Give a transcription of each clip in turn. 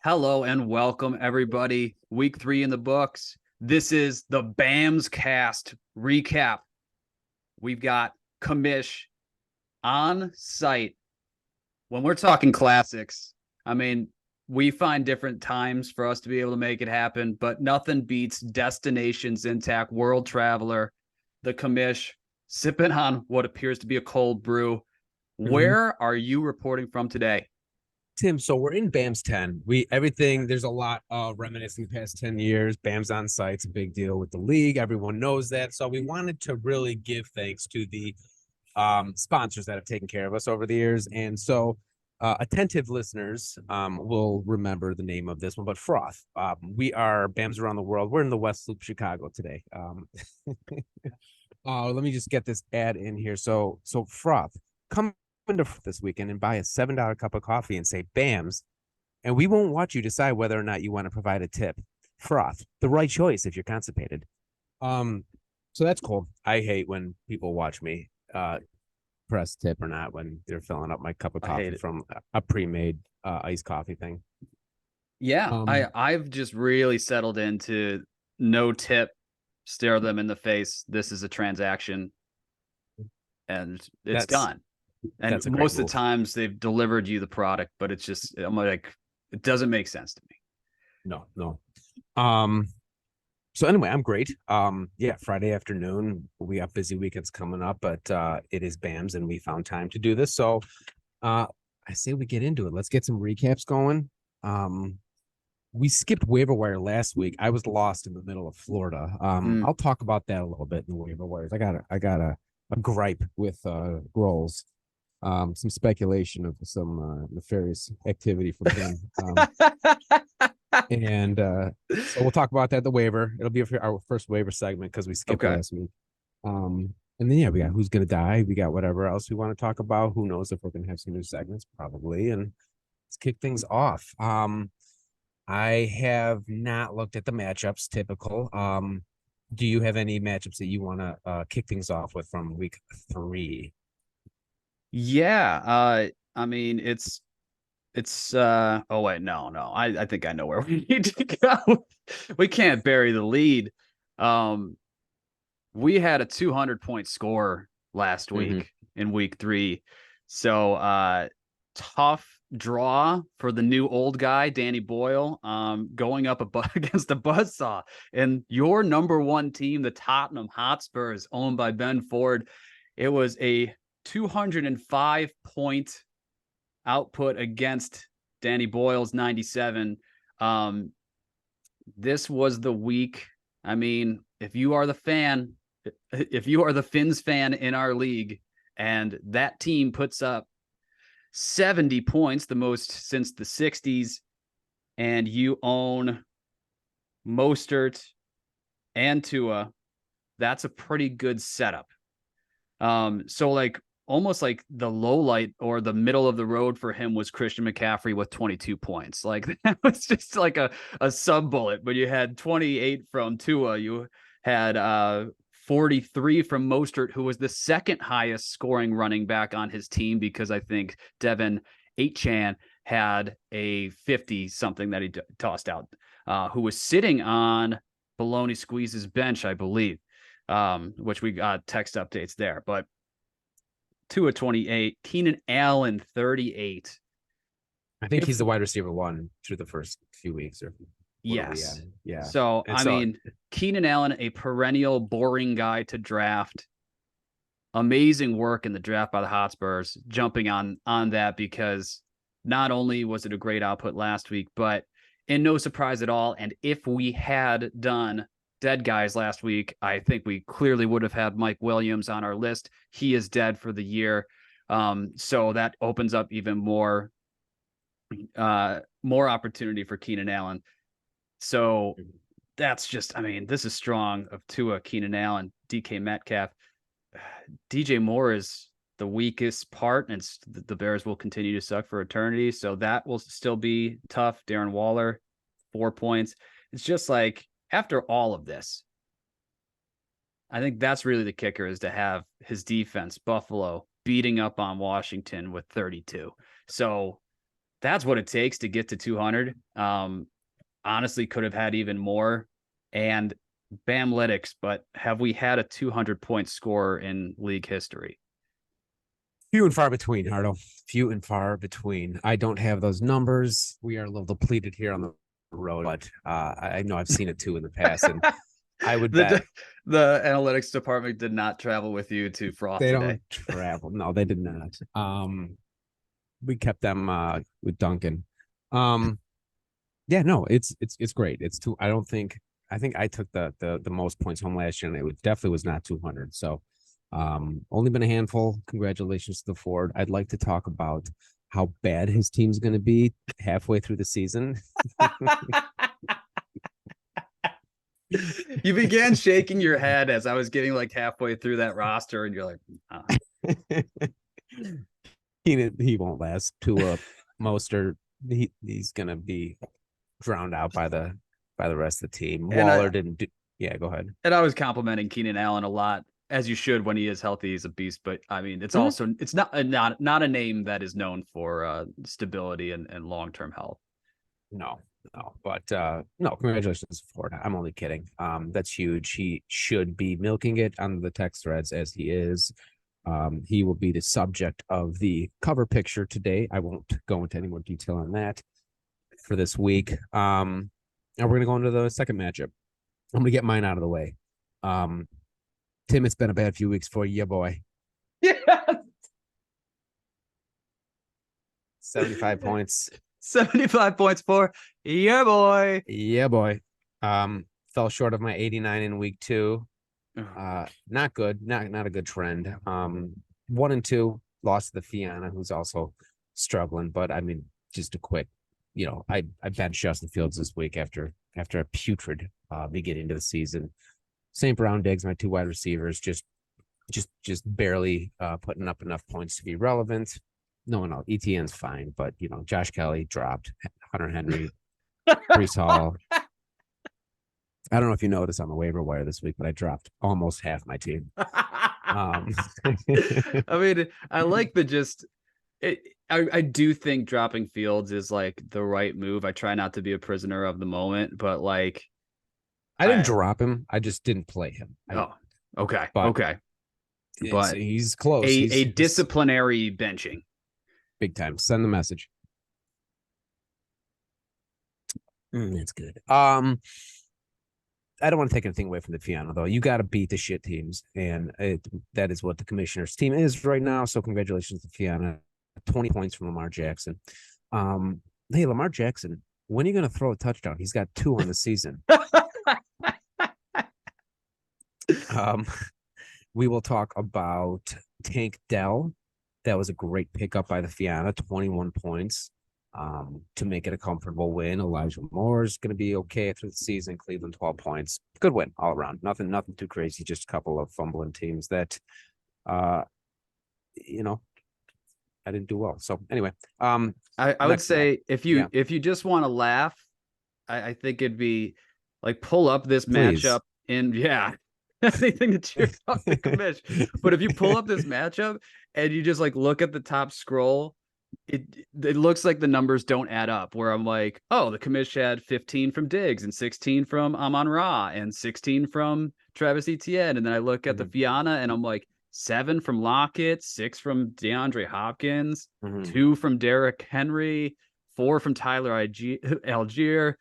Hello and welcome, everybody. Week 3 in the books. This is the BAMS cast recap. We've got Commish on site. When we're talking classics, we find different times for us to be able to make it happen, but nothing beats Destinations Intact World Traveler, the Commish, sipping on what appears to be a cold brew. Where are you reporting from today? Tim, so we're in BAMS 10. There's a lot of reminiscing the past 10 years. BAMS on site's a big deal with the league. Everyone knows that. So we wanted to really give thanks to the sponsors that have taken care of us over the years. And so attentive listeners will remember the name of this one, but Froth. We are BAMS around the world. We're in the West Loop, Chicago today. Let me just get this ad in here. So Froth, come into this weekend and buy a $7 cup of coffee and say BAMS, and we won't watch you decide whether or not you want to provide a tip. Froth, the right choice if you're constipated. So that's cool. I hate when people watch me press tip or not when they're filling up my cup of coffee from a pre-made iced coffee thing. Yeah, I've just really settled into no tip, stare them in the face. This is a transaction, and it's done. And most of the times they've delivered you the product, but it's just, I'm like, it doesn't make sense to me. No. So anyway, I'm great. Yeah, Friday afternoon, we got busy weekends coming up, but it is BAMS and we found time to do this. So I say we get into it. Let's get some recaps going. We skipped waiver wire last week. I was lost in the middle of Florida. I'll talk about that a little bit in the waiver wires. I got a gripe with Groles. Some speculation of some nefarious activity from him. And so we'll talk about that, the waiver. It'll be our first waiver segment because we skipped last week. And then, we got who's going to die. We got whatever else we want to talk about. Who knows if we're going to have some new segments, probably. And let's kick things off. I have not looked at the matchups, typical. Do you have any matchups that you want to kick things off with from week 3? Yeah. Oh wait, no. I think I know where we need to go. We can't bury the lead. We had a 200-point score last week in week 3. So tough draw for the new old guy, Danny Boyle, going up against the buzzsaw. And your number one team, the Tot'num Hotspurs, owned by Ben Ford, it was a 205-point output against Danny Boyle's 97. This was the week. If you are the fan, if you are the Finns fan in our league, and that team puts up 70 points, the most since the 60s, and you own Mostert and Tua, that's a pretty good setup. So almost like the low light or the middle of the road for him was Christian McCaffrey with 22 points. Like that was just like a sub bullet, but you had 28 from Tua. You had 43 from Mostert, who was the second highest scoring running back on his team, because I think Devin Achane had a 50 something that he tossed out, who was sitting on Baloney Squeeze's bench, I believe. Which we got text updates there, but Tua 28, Keenan Allen 38. I think he's the wide receiver 1 through the first few weeks. Yes. Yeah. So Keenan Allen, a perennial boring guy to draft. Amazing work in the draft by the Hotspurs, jumping on that, because not only was it a great output last week, but in no surprise at all. And if we had done dead guys last week, I think we clearly would have had Mike Williams on our list. He is dead for the year. So that opens up even more opportunity for Keenan Allen. So that's just, this is strong of Tua, Keenan Allen, DK Metcalf. DJ Moore is the weakest part, and the Bears will continue to suck for eternity. So that will still be tough. Darren Waller, 4 points. It's just like, after all of this, I think that's really the kicker, is to have his defense, Buffalo, beating up on Washington with 32. So that's what it takes to get to 200. Honestly, could have had even more. And Bamlytics, but have we had a 200-point scorer in league history? Few and far between, Hardo. Few and far between. I don't have those numbers. We are a little depleted here on the road, but I know I've seen it too in the past, and I would bet the analytics department did not travel with you to Froth they today. don't travel. No, they did not. We kept them with Duncan. Yeah, no, it's great. It's two. I think I took the most points home last year, and it definitely was not 200. So, only been a handful. Congratulations to the Ford. I'd like to talk about how bad his team's going to be halfway through the season. You began shaking your head as I was getting like halfway through that roster, and you're like, he won't last. Tua, Mostert, he's going to be drowned out by the rest of the team. Waller didn't do. Yeah, go ahead. And I was complimenting Keenan Allen a lot, as you should when he is healthy. He's a beast, but I mean, it's also it's not a name that is known for stability and long-term health. No, but no, congratulations, Ford. I'm only kidding. That's huge. He should be milking it on the text threads as he is. He will be the subject of the cover picture today. I won't go into any more detail on that for this week. Now we're gonna go into the second matchup. I'm gonna get mine out of the way. Tim, it's been a bad few weeks for you, boy. Yeah. 75 points. 75 points for yeah, boy. Yeah, boy. Fell short of my 89 in week 2. Not good. Not a good trend. 1 and 2 lost to the Fiana, who's also struggling. But I mean, just a quick, I benched Justin Fields this week after a putrid beginning to the season. St. Brown, Diggs, my 2 wide receivers, just barely putting up enough points to be relevant. No, ETN's fine, but Josh Kelly dropped, Hunter Henry, Breece Hall. I don't know if you noticed on the waiver wire this week, but I dropped almost half my team. I mean, I like I do think dropping Fields is like the right move. I try not to be a prisoner of the moment, but like I didn't drop him. I just didn't play him. Okay. But he's close. He's disciplinary benching. Big time. Send the message. That's good. I don't want to take anything away from the Fiana, though. You got to beat the shit teams, and that is what the Commissioner's team is right now. So congratulations to Fiana. 20 points from Lamar Jackson. Hey, Lamar Jackson, when are you going to throw a touchdown? He's got 2 on the season. We will talk about Tank Dell. That was a great pickup by the Fiana, 21 points to make it a comfortable win. Elijah Moore is going to be okay through the season. Cleveland, 12 points. Good win all around. Nothing too crazy. Just a couple of fumbling teams that, I didn't do well. So anyway, I would say if you just want to laugh, I think it'd be like pull up this matchup anything to cheer up the commish. But if you pull up this matchup and you just like look at the top scroll, it looks like the numbers don't add up. Where I'm like, oh, the commish had 15 from Diggs and 16 from Amon-Ra and 16 from Travis Etienne, and then I look at the Fiana and I'm like 7 from Lockett, 6 from DeAndre Hopkins, 2 from Derrick Henry, 4 from Tyler Algier.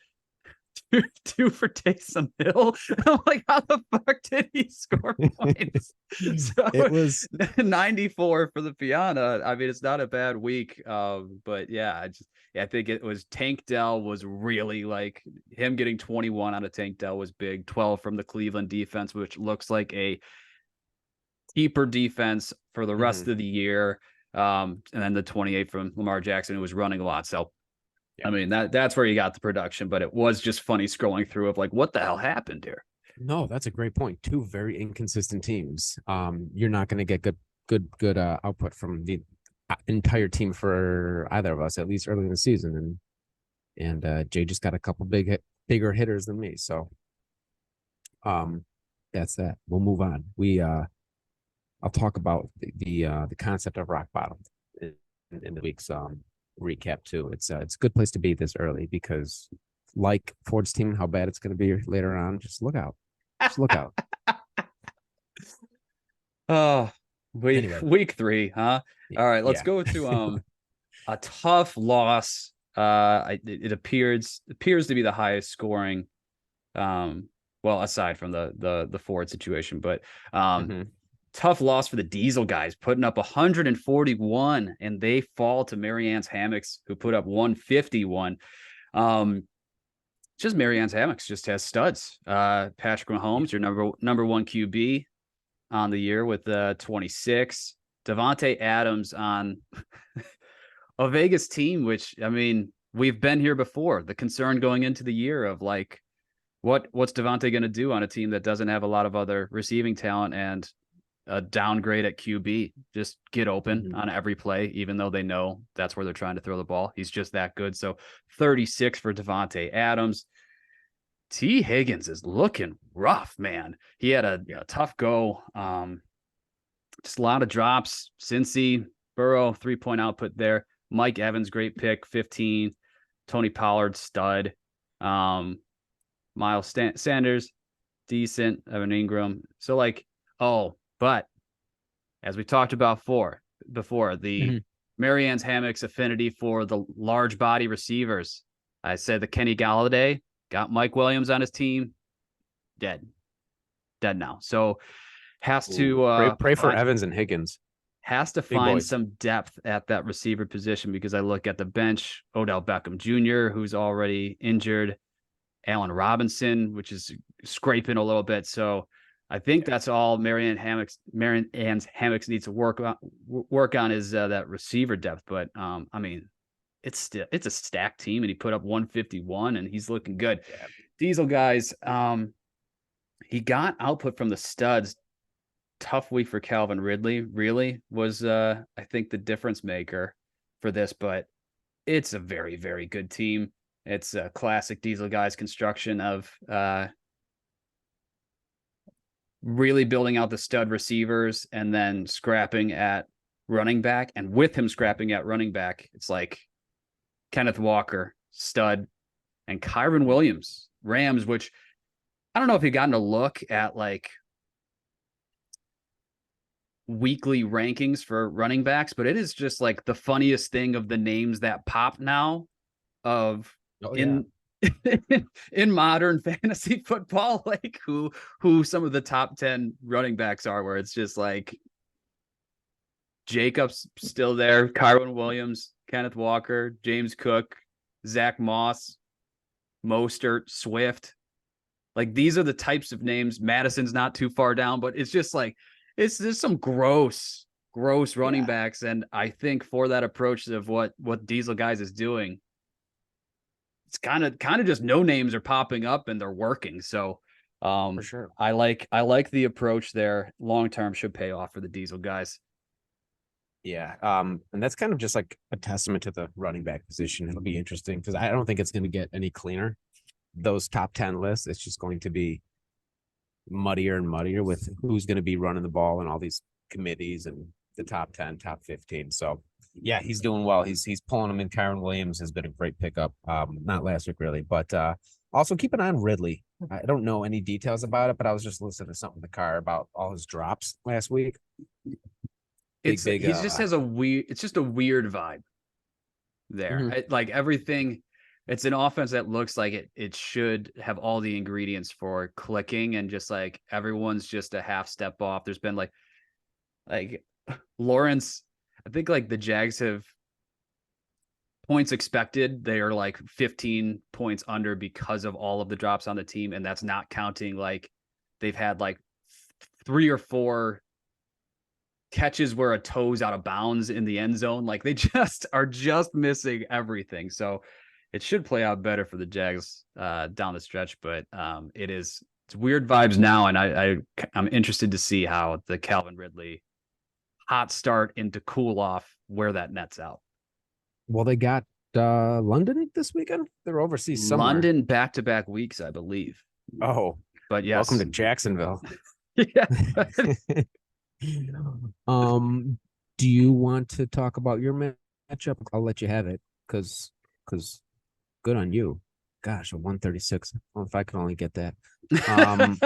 2 for Taysom Hill. I'm like, how the fuck did he score points? So it was 94 for the Fiana. I mean, it's not a bad week. But yeah, I think it was Tank Dell was really like him getting 21 out of Tank Dell was big. 12 from the Cleveland defense, which looks like a keeper defense for the rest of the year. And then the 28 from Lamar Jackson, who was running a lot. So I mean, that's where you got the production, but it was just funny scrolling through of like, what the hell happened here? No, that's a great point. 2 very inconsistent teams. You're not going to get good output from the entire team for either of us, at least early in the season. And Jay just got a couple bigger hitters than me. So that's that. We'll move on. I'll talk about the concept of rock bottom in the week's recap too. It's a good place to be this early because, like Ford's team, how bad it's going to be later on. Just look out. Just look out. Oh, Anyway, week 3, huh? All right, let's yeah. go to a tough loss. It appears to be the highest scoring. Well, aside from the Ford situation, but Mhm. tough loss for the Diesel guys, putting up 141, and they fall to Marianne's Hammocks, who put up 151. Just Marianne's Hammocks just has studs. Patrick Mahomes, your number one QB on the year with 26. Davante Adams on a Vegas team, which, I mean, we've been here before. The concern going into the year of like, what's Davante going to do on a team that doesn't have a lot of other receiving talent and a downgrade at QB? Just get open Mhm. on every play, even though they know that's where they're trying to throw the ball. He's just that good. So 36 for Davante Adams. T. Higgins is looking rough, man. He had a tough go. Just a lot of drops. Cincy, Burrow, 3-point output there. Mike Evans, great pick, 15. Tony Pollard, stud. Miles Sanders, decent. Evan Ingram. So like, but as we talked about before, the Mhm. Marianne's Hammocks affinity for the large body receivers. I said the Kenny Galladay got Mike Williams on his team. Dead now. So has Ooh, to pray for Evans and Higgins, big find boys. some depth at that receiver position, because I look at the bench, Odell Beckham Jr., who's already injured, Allen Robinson, which is scraping a little bit. So I think that's all Marianne's Hammocks needs to work on is that receiver depth. But I mean, it's a stacked team, and he put up 151, and he's looking good. Yeah. Diesel guys, he got output from the studs. Tough week for Calvin Ridley, really was I think the difference maker for this, but it's a very, very good team. It's a classic Diesel guys construction of really building out the stud receivers and then scrapping at running back. And with him scrapping at running back, it's like Kenneth Walker, stud, and Kyron Williams, Rams, which I don't know if you've gotten a look at like weekly rankings for running backs, but it is just like the funniest thing of the names that pop now of Oh yeah. in in modern fantasy football, like who some of the top 10 running backs are, where it's just like Jacobs still there, Kyron Williams, Kenneth Walker, James Cook, Zach Moss, Mostert, Swift. Like these are the types of names. Madison's not too far down, but it's just like it's just some gross running Yeah. backs. And I think for that approach of what Diesel guys is doing, it's kind of just no names are popping up and they're working. So For sure. I like the approach there. Long term should pay off for the Diesel guys. Yeah. And that's kind of just like a testament to the running back position. It'll be interesting because I don't think it's going to get any cleaner. Those top 10 lists, it's just going to be muddier and muddier with who's going to be running the ball and all these committees and the top 10, top 15. So yeah, he's doing well. He's pulling them in. Kyron Williams has been a great pickup. Not last week really, but also keep an eye on Ridley. I don't know any details about it, but I was just listening to something in the car about all his drops last week. Big He just has it's just a weird vibe there. Mhm. Like everything, it's an offense that looks like it should have all the ingredients for clicking, and just like everyone's just a half step off. There's been like Lawrence, I think like the Jags have points expected. They are like 15 points under because of all of the drops on the team. And that's not counting like they've had like 3 or 4 catches where a toe's out of bounds in the end zone. Like they just are just missing everything. So it should play out better for the Jags down the stretch, but it's weird vibes now. And I'm interested to see how the Calvin Ridley hot start into cool off, where that nets out. Well, they got London this weekend. They're overseas somewhere. London back-to-back weeks, I believe. Oh, But welcome yes. to Jacksonville. Yeah. Do you want to talk about your matchup, I'll let you have it because good on you. Gosh, a 136. Well, if I could only get that. Um,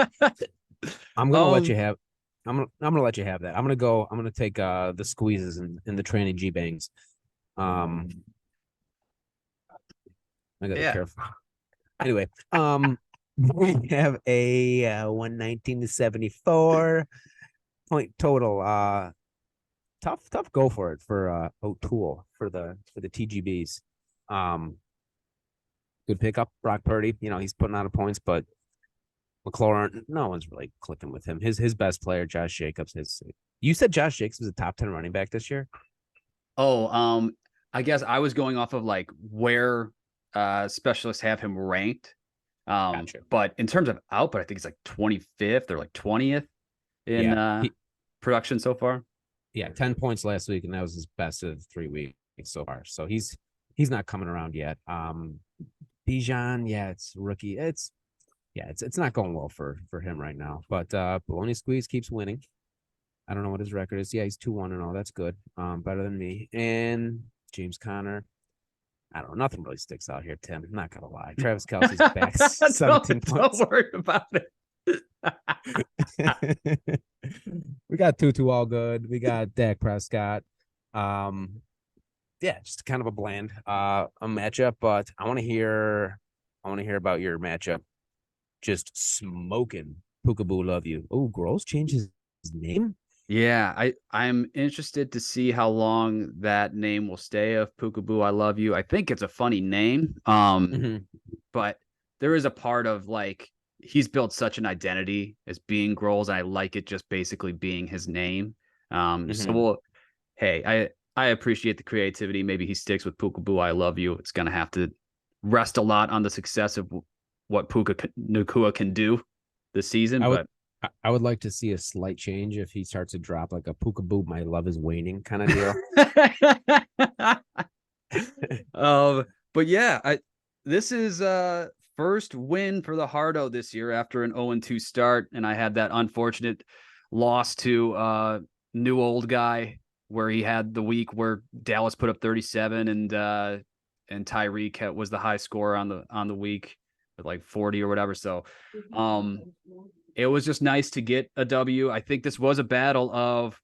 I'm gonna let you Um, have. I'm gonna let you have that. I'm gonna take the squeezes and the training G bangs. Um, I gotta be yeah. careful. Anyway, we have a 119 to 74 point total. Tough go for it for O'Toole for the TGBs. Um, good pickup, Brock Purdy. You know, he's putting out of points, but McLaurin, no one's really clicking with him. His best player, Josh Jacobs. You said Josh Jacobs was a top 10 running back this year? Oh, I guess I was going off of like where specialists have him ranked. Gotcha. But in terms of output, I think it's like 25th or like 20th in Yeah. production so far. Yeah, 10 points last week, and that was his best of 3 weeks so far. So he's not coming around yet. Bijan, yeah, it's rookie. It's not going well for him right now. But Bologna Squeeze keeps winning. I don't know what his record is. Yeah, he's 2-1 and all. That's good. Better than me. And James Conner. I don't know. Nothing really sticks out here, Tim. I'm not gonna lie. Travis Kelsey's back 17 Don't points. worry about it. We got Tutu all good. We got Dak Prescott. Um, yeah, just kind of a bland a matchup, but I want to hear about your matchup. Just smoking. Peekaboo love you. Oh, Gross changes his name. Yeah, I'm interested to see how long that name will stay of Peekaboo, I love you. I think it's a funny name. Mm-hmm. But there is a part of like he's built such an identity as being Groles, and I like it just basically being his name. So Mm-hmm. we'll hey, I appreciate the creativity. Maybe he sticks with Peekaboo, I love you. It's gonna have to rest a lot on the success of what Puka Nakua can do this season, I would but I would like to see a slight change if he starts to drop like a Peekaboo, my love is waning kind of deal. but yeah, this is first win for the Hardo this year after an 0-2 start, and I had that unfortunate loss to new old guy where he had the week where Dallas put up 37 and Tyreek was the high scorer on the week with like 40 or whatever. So um it was just nice to get a W. I think this was a battle of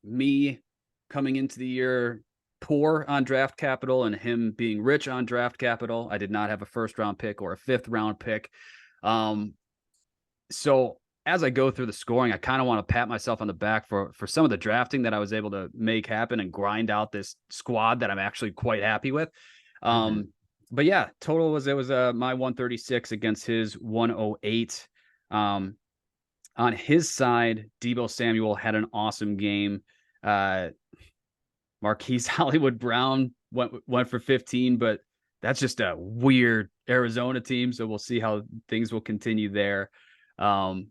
me coming into the year poor on draft capital and him being rich on draft capital. I did not have a first round pick or a fifth round pick. Um, so as I go through the scoring, I kind of want to pat myself on the back for some of the drafting that I was able to make happen and grind out this squad that I'm actually quite happy with. Mm-hmm. But yeah, total was my 136 against his 108. On his side, Deebo Samuel had an awesome game. Uh, Marquise Hollywood Brown went for 15, but that's just a weird Arizona team. So we'll see how things will continue there. Um,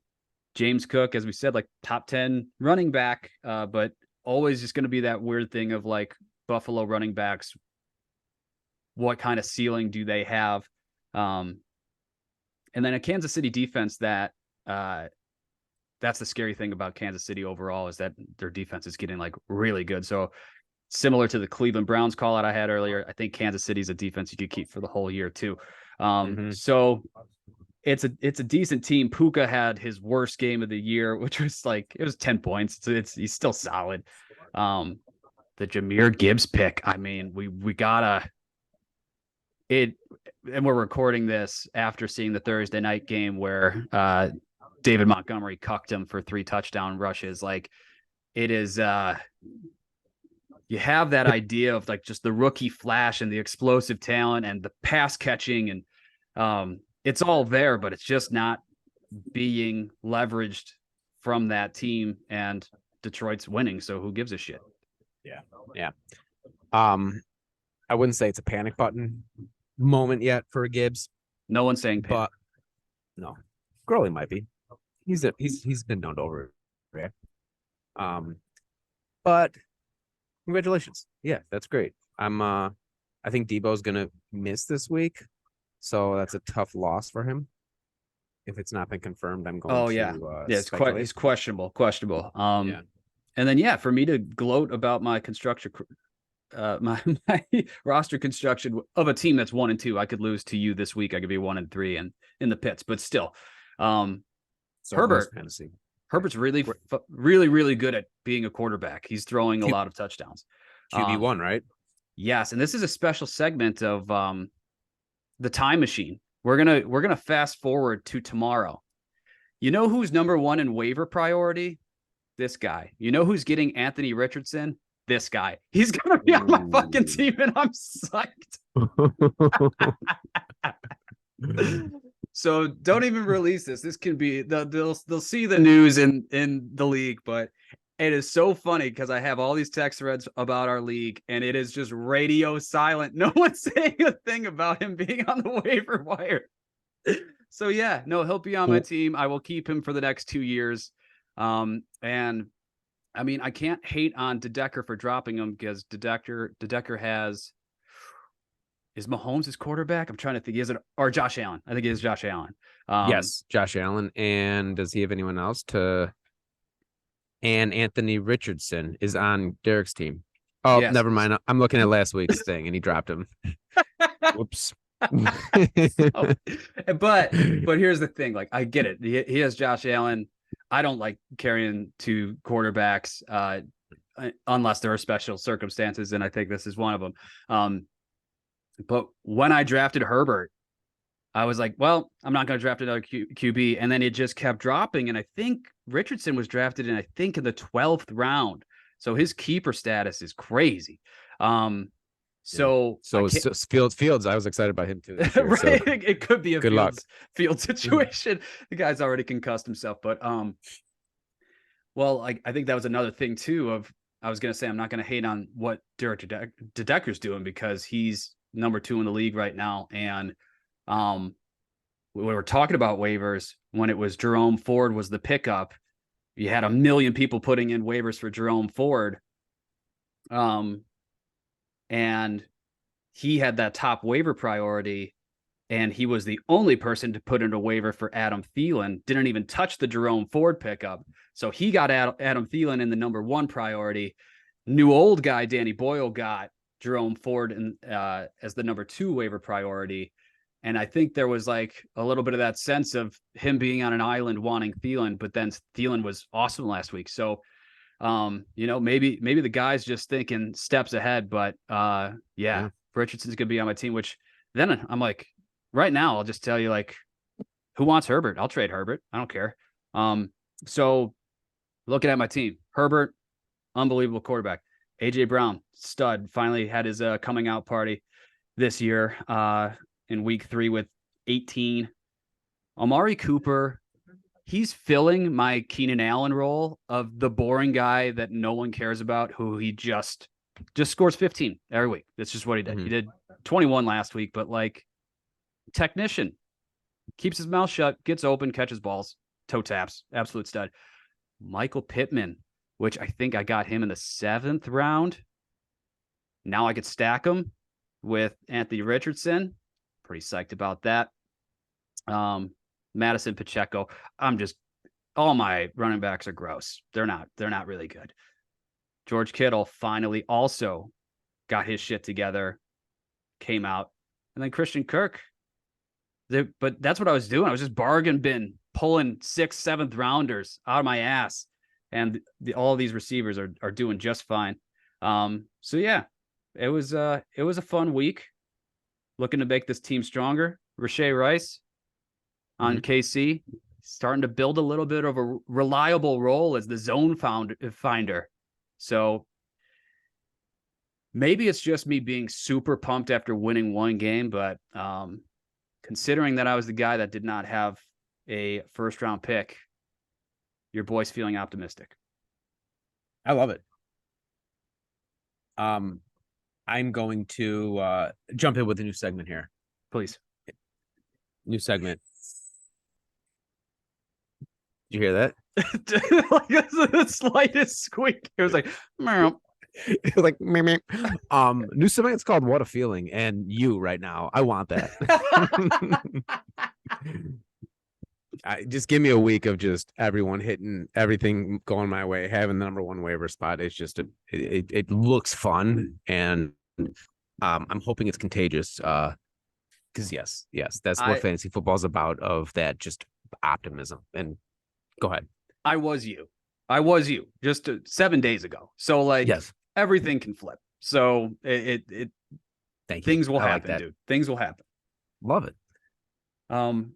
James Cook, as we said, like top 10 running back, but always just going to be that weird thing of like Buffalo running backs. What kind of ceiling do they have? And then a Kansas City defense that's the scary thing about Kansas City overall is that their defense is getting like really good. So similar to the Cleveland Browns call out I had earlier, I think Kansas City's a defense you could keep for the whole year too. Mm-hmm. So it's a decent team. Puka had his worst game of the year, which was like it was 10 points. He's still solid. The Jahmyr Gibbs pick. I mean, we gotta it, and we're recording this after seeing the Thursday night game where David Montgomery cucked him for 3 touchdown rushes. Like it is you have that idea of like just the rookie flash and the explosive talent and the pass catching and it's all there, but it's just not being leveraged from that team and Detroit's winning. So who gives a shit? Yeah. Yeah. Um, I wouldn't say it's a panic button moment yet for Gibbs, No one's saying panic. but no, Gurley might be. He's been known to overreact. But congratulations. Yeah, that's great. I think Debo's gonna miss this week, so that's a tough loss for him. If it's not been confirmed, I'm going Oh yeah. to Yeah, speculate. he's questionable. Yeah. And then yeah, for me to gloat about my my roster construction of a team that's 1-2. I could lose to you this week. I could be 1-3 and in the pits, but still, Herbert's really good at being a quarterback. He's throwing a lot of touchdowns. QB1, right? Yes, and this is a special segment of the time machine. We're gonna fast forward to tomorrow. You know who's number 1 in waiver priority? This guy. You know who's getting Anthony Richardson? This guy. He's gonna be on my fucking team, and I'm psyched. So don't even release this. This can be they'll see the news in the league, but it is so funny because I have all these text threads about our league, and it is just radio silent. No one's saying a thing about him being on the waiver wire. So yeah, no, he'll be on my team. I will keep him for the next 2 years. And I mean, I can't hate on DeDecker for dropping him because DeDecker has. Is Mahomes his quarterback? I'm trying to think. Or Josh Allen. I think he is Josh Allen. Yes, Josh Allen. And does he have anyone else and Anthony Richardson is on Derek's team. Oh, yes. Never mind. I'm looking at last week's thing and he dropped him. Whoops. But here's the thing. Like, I get it. He has Josh Allen. I don't like carrying 2 quarterbacks unless there are special circumstances. And I think this is one of them. But when I drafted Herbert, I was like, well, I'm not going to draft another QB. And then it just kept dropping. And I think Richardson was drafted in the 12th round. So his keeper status is crazy. Fields, I was excited by him too. Year, right. So. It could be a Good field situation. The guy's already concussed himself. But well, I think that was another thing too I was going to say, I'm not going to hate on what Derek DeDecker's doing because he's number 2 in the league right now. And we were talking about waivers when it was Jerome Ford was the pickup. You had 1 million people putting in waivers for Jerome Ford. And he had that top waiver priority, and he was the only person to put in a waiver for Adam Thielen. Didn't even touch the Jerome Ford pickup. So he got Adam Thielen in the number 1 priority. New old guy Danny Boyle got Jerome Ford as the number 2 waiver priority. And I think there was like a little bit of that sense of him being on an island wanting Thielen, but then Thielen was awesome last week. So, maybe the guy's just thinking steps ahead, but Richardson's going to be on my team, which then I'm like, right now, I'll just tell you, like, who wants Herbert? I'll trade Herbert. I don't care. So looking at my team, Herbert, unbelievable quarterback. AJ Brown, stud, finally had his coming out party this year in week 3 with 18. Amari Cooper, he's filling my Keenan Allen role of the boring guy that no one cares about, who he just scores 15 every week. That's just what he did. Mm-hmm. He did 21 last week, but like, technician, keeps his mouth shut, gets open, catches balls, toe taps, absolute stud. Michael Pittman, which I think I got him in the 7th round. Now I could stack him with Anthony Richardson. Pretty psyched about that. Madison Pacheco. All my running backs are gross. They're not really good. George Kittle finally also got his shit together, came out. And then Christian Kirk. But that's what I was doing. I was just bargain bin, pulling 6th, 7th rounders out of my ass. And all of these receivers are doing just fine. So yeah, it was a fun week. Looking to make this team stronger. Rashee Rice on KC, starting to build a little bit of a reliable role as the zone finder. So maybe it's just me being super pumped after winning 1 game, but considering that I was the guy that did not have a 1st round pick, your boy's feeling optimistic. I love it. I'm going to jump in with a new segment here. Please. New segment. Did you hear that? Like, the slightest squeak. It was like, meow. It was like, meow, meow. New segment's called What a Feeling, and you right now. I want that. Just give me a week of just everyone hitting everything going my way, having the number one waiver spot. It's just it looks fun, and I'm hoping it's contagious. Because yes, that's what fantasy football is about. Of that, just optimism. And go ahead. I was you just 7 days ago. So like, yes, everything can flip. So things will happen, dude. Things will happen. Love it. Are we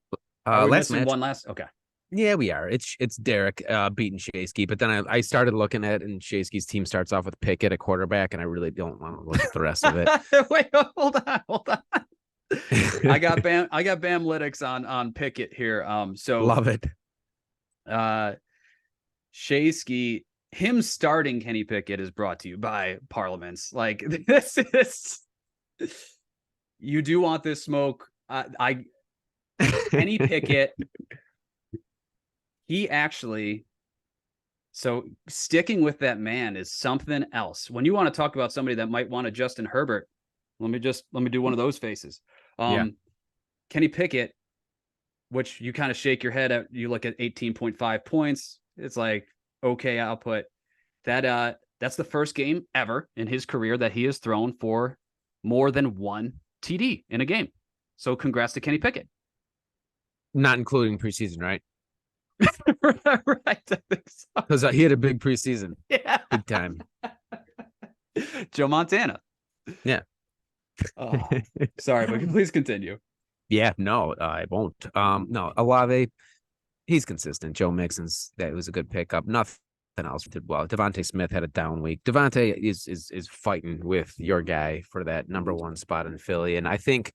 last missing match. one last? Okay. Yeah, we are. It's Derek beating Shasky, but then I started looking at it, and Shasky's team starts off with Pickett, a quarterback, and I really don't want to look at the rest of it. Wait, hold on. I got Bamlytics on Pickett here. So love it. Shasky, him starting Kenny Pickett is brought to you by Parliaments. Like, this is, you do want this smoke. Kenny Pickett, he actually, so sticking with that man is something else. When you want to talk about somebody that might want a Justin Herbert, let me do one of those faces. Kenny Pickett, which you kind of shake your head at, you look at 18.5 points. It's like, okay, output. That's the first game ever in his career that he has thrown for more than one TD in a game. So congrats to Kenny Pickett. Not including preseason, right? Right. I think so. Because he had a big preseason. Yeah. Big time. Joe Montana. Yeah. Oh, sorry, but please continue. Yeah, no, I won't. No, Olave, he's consistent. Joe Mixon's, that was a good pickup. Nothing else did well. Devontae Smith had a down week. Devontae is fighting with your guy for that number one spot in Philly. And I think,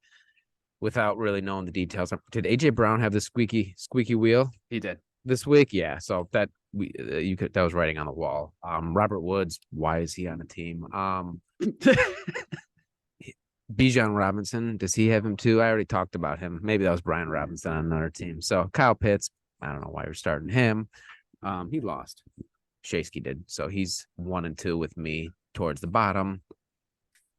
without really knowing the details, did AJ Brown have the squeaky wheel? He did this week. Yeah. So that that was writing on the wall. Robert Woods, why is he on the team? Bijan Robinson, does he have him too? I already talked about him. Maybe that was Brian Robinson on another team. So Kyle Pitts, I don't know why you're starting him. He lost. Shasky did. So he's 1 and 2 with me towards the bottom.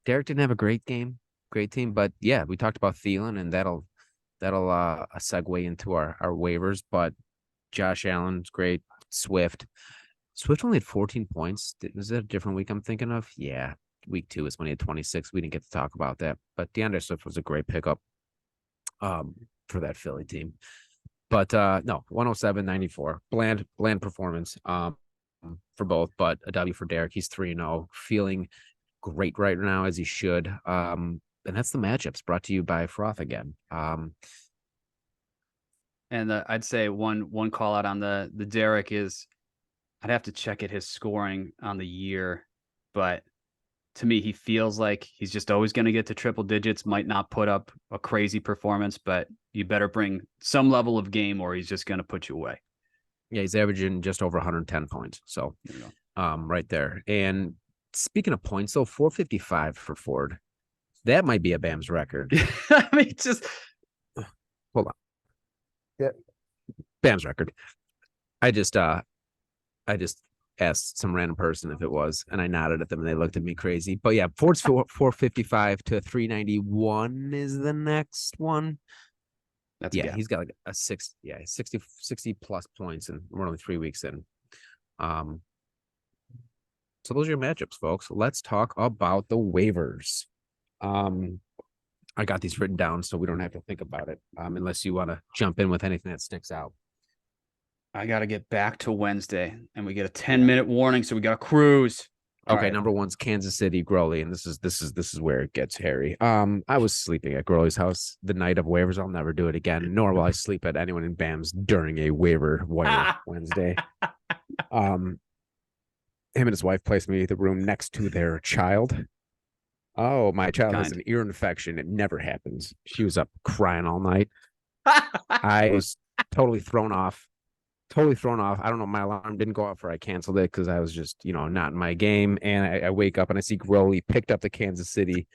Derek didn't have a great game, great team, but yeah, we talked about Thielen, and that'll segue into our waivers. But Josh Allen's great. Swift only had 14 points. Was that a different week I'm thinking of? Yeah. Week 2 is when he had 26. We didn't get to talk about that, but DeAndre Swift was a great pickup for that Philly team. But no, 107-94, bland performance for both, but a W for Derek. He's 3-0, feeling great right now, as he should. And that's the matchups, brought to you by Froth again. And I'd say one call out on the Derek is, I'd have to check at his scoring on the year, but to me, he feels like he's just always going to get to triple digits, might not put up a crazy performance, but you better bring some level of game or he's just going to put you away. Yeah, he's averaging just over 110 points. So right there. And speaking of points, though, 455 for Ford. That might be a BAMS record. I mean, just hold on. Yeah. BAMS record. I just asked some random person if it was, and I nodded at them and they looked at me crazy. But yeah, Ford's 455 to 391 is the next one. That's he's got like a 60 plus points, and we're only 3 weeks in. So those are your matchups, folks. Let's talk about the waivers. I got these written down so we don't have to think about it, unless you want to jump in with anything that sticks out. I got to get back to Wednesday, and we get a 10-minute warning, so we got to cruise. Okay, right. Number one's Kansas City, Growley, and this is where it gets hairy. I was sleeping at Growley's house the night of waivers. I'll never do it again, nor will I sleep at anyone in BAMS during a waiver wire Wednesday. Him and his wife placed me in the room next to their child. Oh, my child has an ear infection. It never happens. She was up crying all night. I was totally thrown off. I don't know. My alarm didn't go off, or I canceled it because I was just, not in my game. And I wake up and I see Growley picked up the Kansas City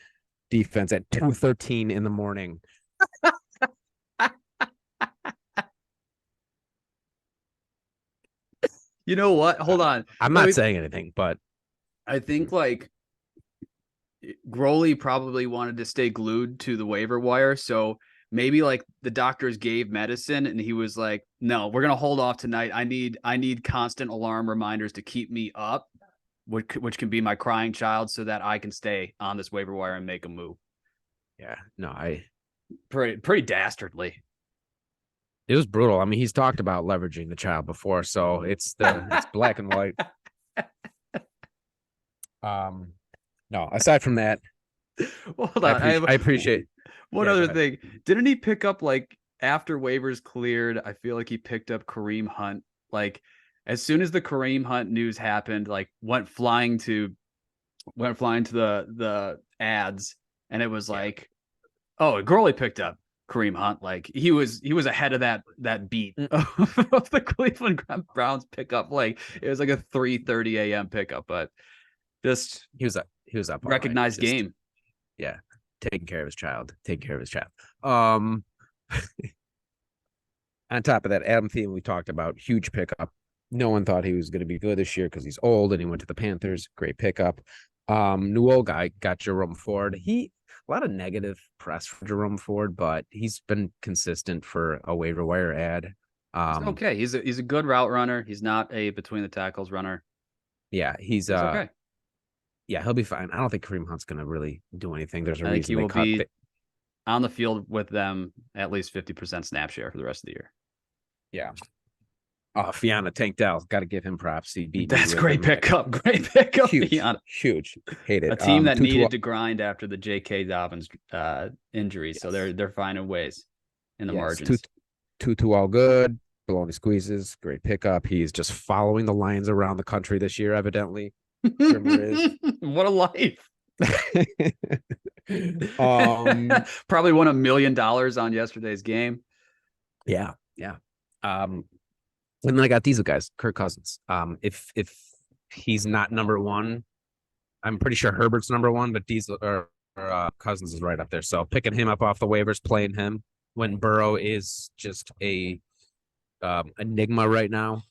defense at 2:13 in the morning. You know what? Hold on. I'm not saying anything, but I think like Growley probably wanted to stay glued to the waiver wire. So maybe like the doctors gave medicine and he was like, no, we're gonna hold off tonight. I need constant alarm reminders to keep me up, which can be my crying child, so that I can stay on this waiver wire and make a move. Yeah, no, pretty dastardly. it was brutal. I mean, he's talked about leveraging the child before, so it's black and white. No, aside from that, Well, hold on. I appreciate one Yeah, other thing. Didn't he pick up, like, after waivers cleared? I feel like he picked up Kareem Hunt. Like, as soon as the Kareem Hunt news happened, like went flying to the ads, and it was like, oh, Gurley picked up Kareem Hunt. Like he was ahead of that beat of the Cleveland Browns pickup. Like it was like a 3:30 a.m. pickup, but just he was up recognized all right. game. Yeah, taking care of his child. On top of that, Adam Thielen, we talked about, huge pickup. No one thought he was going to be good this year because he's old and he went to the Panthers. Great pickup. New old guy got Jerome Ford. A lot of negative press for Jerome Ford, but he's been consistent for a waiver wire ad. Okay. He's a good route runner. He's not a between the tackles runner. Yeah, he's okay. Yeah, he'll be fine. I don't think Kareem Hunt's going to really do anything. There's a reason he will be on the field with them at least 50% snap share for the rest of the year. Yeah. Oh, Fiana Tank Dell, got to give him props. He beat. That's great pickup. Great pickup. Huge. Hate it. A team that needed to grind after the J.K. Dobbins injury, yes. So they're finding ways in the margins. Two all good. Baloney squeezes. Great pickup. He's just following the Lions around the country this year, evidently. What a life. Probably won $1 million on yesterday's game. Yeah. And then I got these guys, Kirk Cousins. If he's not number one, I'm pretty sure Herbert's number one, but Diesel or Cousins is right up there. So picking him up off the waivers, playing him when Burrow is just a enigma right now.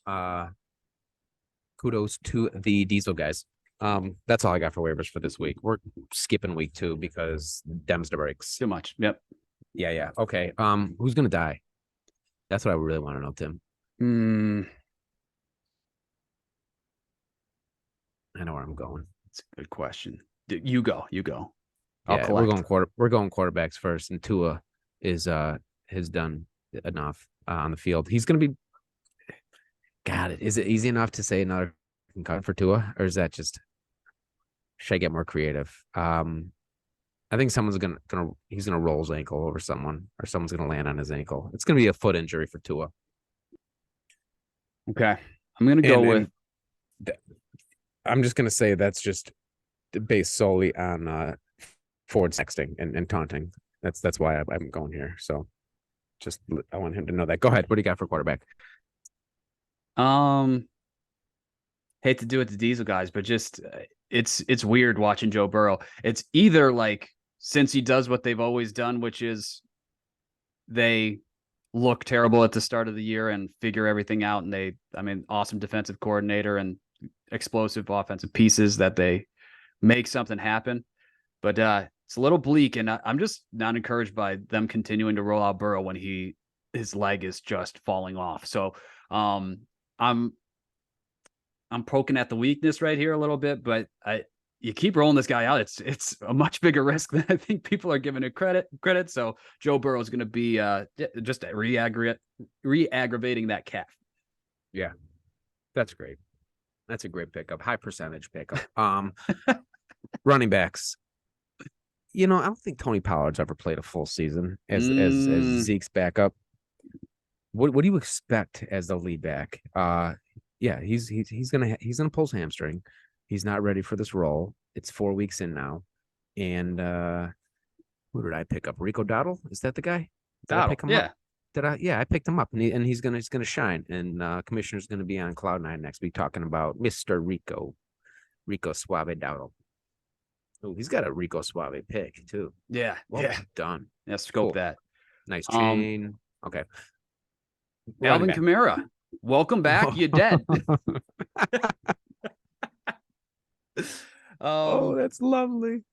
Kudos to the Diesel guys. That's all I got for waivers for this week. We're skipping week 2 because Dems to breaks. Too much. Yep. Yeah. Okay. Who's gonna die? That's what I really want to know, Tim. I know where I'm going. It's a good question. You go. Yeah, we're going quarterbacks first, and Tua is has done enough on the field. He's gonna be. Got it. Is it easy enough to say another concussion for Tua, or is that just? Should I get more creative? I think someone's he's gonna roll his ankle over someone, or someone's gonna land on his ankle. It's gonna be a foot injury for Tua. Okay, I'm gonna go with. I'm just gonna say that's just based solely on Ford sexting and taunting. That's why I'm going here. So, just I want him to know that. Go ahead. What do you got for quarterback? Hate to do it to Diesel guys, but just it's weird watching Joe Burrow. It's either like, since he does what they've always done, which is they look terrible at the start of the year and figure everything out, and awesome defensive coordinator and explosive offensive pieces that they make something happen. But it's a little bleak, and I'm just not encouraged by them continuing to roll out Burrow when his leg is just falling off. So I'm poking at the weakness right here a little bit, but you keep rolling this guy out. It's a much bigger risk than I think people are giving it credit. So Joe Burrow is going to be just re-aggravating that calf. Yeah, that's great. That's a great pickup. High percentage pickup. Running backs. I don't think Tony Pollard's ever played a full season as Zeke's backup. What do you expect as the lead back? Yeah, he's gonna pull his hamstring. He's not ready for this role. It's 4 weeks in now, and who did I pick up? Rico Dowdle? Is that the guy? Did I pick him up? Yeah, I picked him up, and he's gonna shine. And Commissioner's gonna be on Cloud 9 next week talking about Mr. Rico Suave Dowdle. Oh, he's got a Rico Suave pick too. Yeah, done. Yeah, scope that. Nice chain. Okay. Alvin Kamara, welcome back. You dead? Oh, that's lovely.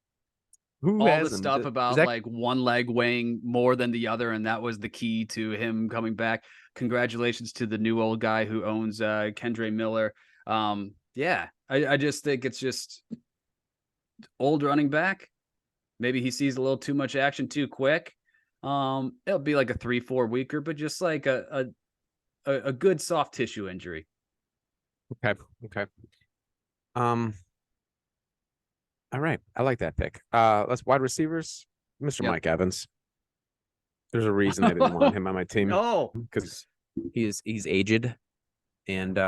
Who all the hasn't? stuff Is about that like one leg weighing more than the other, and that was the key to him coming back. Congratulations to the new old guy who owns Kendre Miller. Yeah, I just think it's just old running back. Maybe he sees a little too much action too quick. It'll be like a 3-4 weeker, but just like a good soft tissue injury. okay? Um, all right. I like that pick. Let's wide receivers. Mr. Yep. Mike Evans. There's a reason I didn't want him on my team No. because he's aged and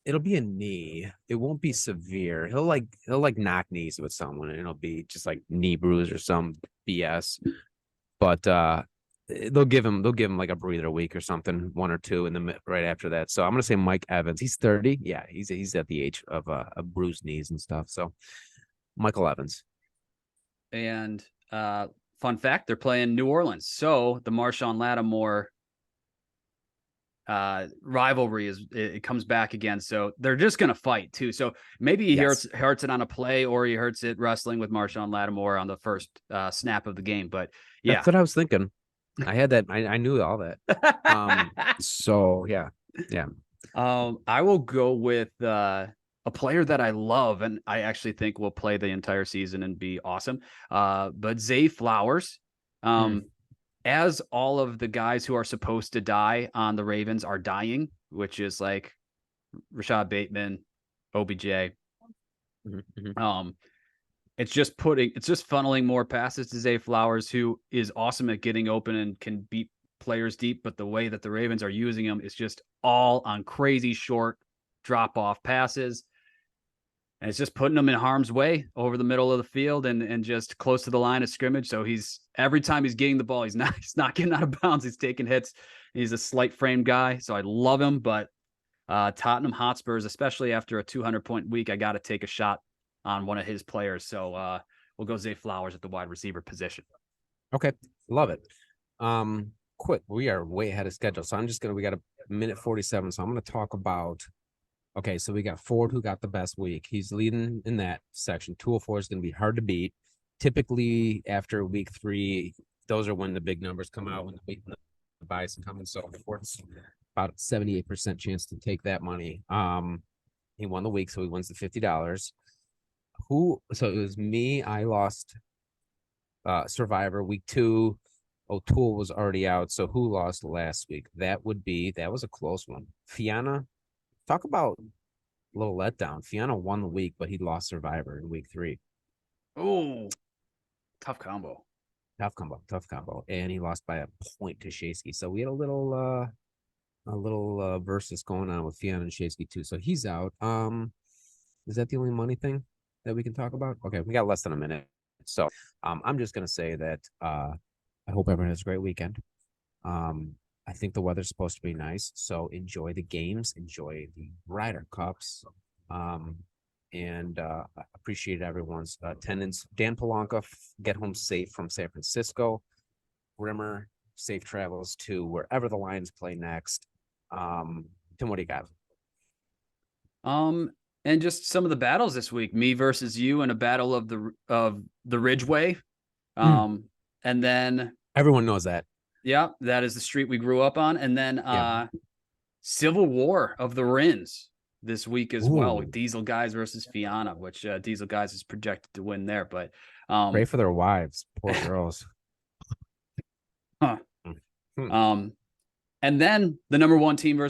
it'll be a knee. It won't be severe. He'll like knock knees with someone and it'll be just like knee bruise or some BS. But they'll give him like a breather a week or something, one or two, and then right after that. So I'm gonna say Mike Evans. He's 30. Yeah, he's at the age of bruised knees and stuff. So Michael Evans. And fun fact, they're playing New Orleans. So the Marshawn Lattimore rivalry it comes back again. So they're just gonna fight too. So maybe he hurts it on a play, or he hurts it wrestling with Marshawn Lattimore on the first snap of the game. But yeah, That's what I was thinking. I had that. I knew all that. So yeah. I will go with a player that I love and I actually think will play the entire season and be awesome. But Zay Flowers, as all of the guys who are supposed to die on the Ravens are dying, which is like Rashad Bateman, OBJ. It's just funneling more passes to Zay Flowers, who is awesome at getting open and can beat players deep. But the way that the Ravens are using him is just all on crazy short drop off passes. And it's just putting him in harm's way over the middle of the field and just close to the line of scrimmage. So every time he's getting the ball, he's not getting out of bounds. He's taking hits. He's a slight frame guy. So I love him, but Tottenham Hotspurs, especially after a 200-point week, I got to take a shot on one of his players. So we'll go Zay Flowers at the wide receiver position. Okay. Love it. Quick. We are way ahead of schedule. So we got a minute 47. So I'm going to talk about, okay, so we got Ford, who got the best week. He's leading in that section. 204 is going to be hard to beat. Typically, after week 3, those are when the big numbers come out, when the buys come in. So Ford's about 78% chance to take that money. He won the week, so he wins the $50. So it was me. I lost Survivor week 2. O'Toole was already out. So who lost last week? That was a close one. Fiana. Talk about a little letdown. Fiana won the week, but he lost Survivor in week 3. Oh, tough combo. And he lost by a point to Shasky. So we had a little versus going on with Fiana and Shasky too. So he's out. Is that the only money thing that we can talk about? Okay, we got less than a minute. So I'm just gonna say that I hope everyone has a great weekend. I think the weather's supposed to be nice, so enjoy the games, enjoy the Ryder Cups, and appreciate everyone's attendance. Dan Polanka, get home safe from San Francisco. Rimmer, safe travels to wherever the Lions play next. Tim, what do you got? And just some of the battles this week: me versus you in a battle of the Ridgeway. And then everyone knows that. Yeah, that is the street we grew up on. And then Civil War of the Rins this week as well. Diesel Guys versus Fiana, which Diesel Guys is projected to win there. But pray for their wives, poor girls. And then the number 1 team versus